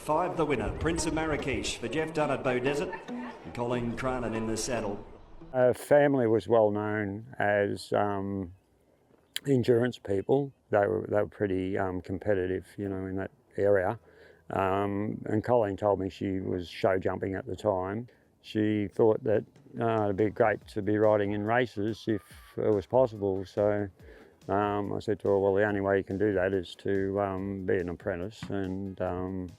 5 the winner, Prince of Marrakesh for Jeff Dunn at Bow Desert, and Colleen Krahnen in the saddle. Her family was well known as endurance people. They were pretty competitive, you know, in that area. And Colleen told me she was show jumping at the time. She thought that it'd be great to be riding in races if it was possible. So I said to her, well, the only way you can do that is to be an apprentice, and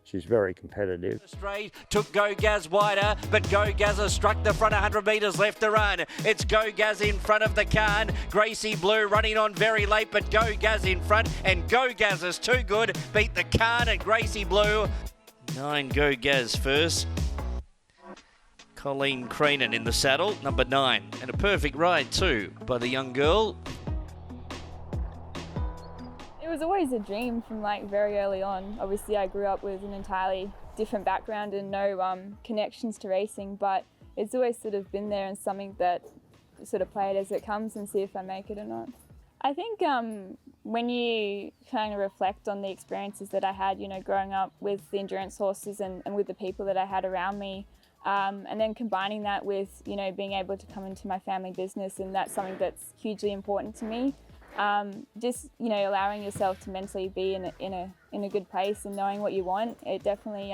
she's very competitive. Straight took Go Gaz wider, but Go Gaz has struck the front 100 metres left to run. It's Go Gaz in front of the Kahn. Gracie Blue running on very late, but Go Gaz in front, and Go Gaz is too good. Beat the Kahn and Gracie Blue. 9 Go Gaz first. Colleen Krahnen in the saddle, number 9. And a perfect ride too by the young girl. It was always a dream from like very early on. Obviously I grew up with an entirely different background and no connections to racing, but it's always sort of been there and something that sort of play it as it comes and see if I make it or not. I think when you kind of reflect on the experiences that I had, you know, growing up with the endurance horses and with the people that I had around me, and then combining that with, you know, being able to come into my family business, and that's something that's hugely important to me. Just, you know, allowing yourself to mentally be in a good place and knowing what you want, it definitely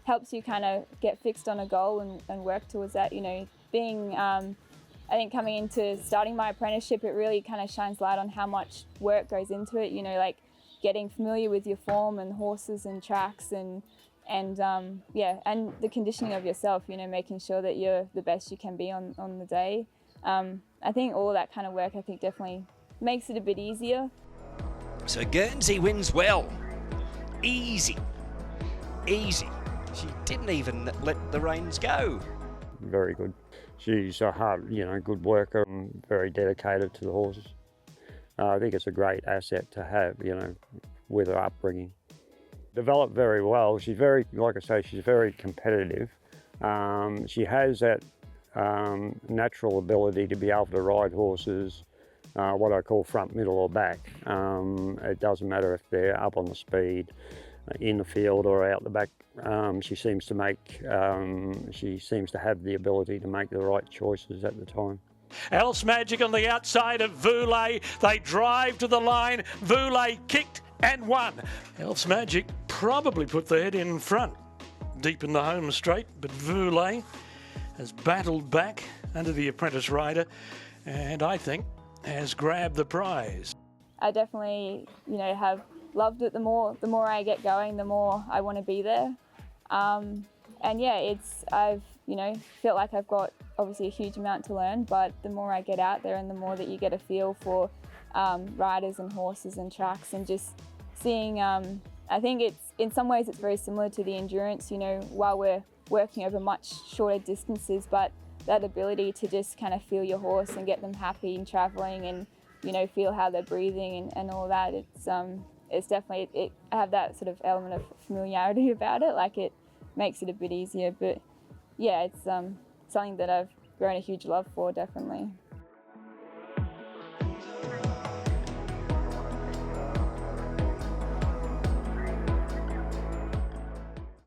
helps you kind of get fixed on a goal and work towards that. You know, being, I think coming into starting my apprenticeship, it really kind of shines light on how much work goes into it, you know, like getting familiar with your form and horses and tracks and yeah, and the conditioning of yourself, you know, making sure that you're the best you can be on the day. I think all of that kind of work, I think definitely makes it a bit easier. So Guernsey wins well. Easy. Easy. She didn't even let the reins go. Very good. She's a hard, you know, good worker and very dedicated to the horses. I think it's a great asset to have, you know, with her upbringing. Developed very well. She's very, like I say, she's very competitive. She has that natural ability to be able to ride horses, what I call front, middle or back. It doesn't matter if they're up on the speed, in the field or out the back. She seems to have the ability to make the right choices at the time. Else Magic on the outside of Voulay. They drive to the line. Voulay kicked and won. Else Magic probably put the head in front, deep in the home straight, but Voulay has battled back under the apprentice rider, and I think has grabbed the prize. I definitely, you know, have loved it. The more I get going, the more I want to be there. And yeah, I've, you know, felt like I've got obviously a huge amount to learn, but the more I get out there and the more that you get a feel for riders and horses and tracks, and just seeing, I think in some ways it's very similar to the endurance, you know, while we're working over much shorter distances, but that ability to just kind of feel your horse and get them happy and traveling and, you know, feel how they're breathing and all that. It's definitely, I have that sort of element of familiarity about it, like it makes it a bit easier, but yeah, it's something that I've grown a huge love for, definitely.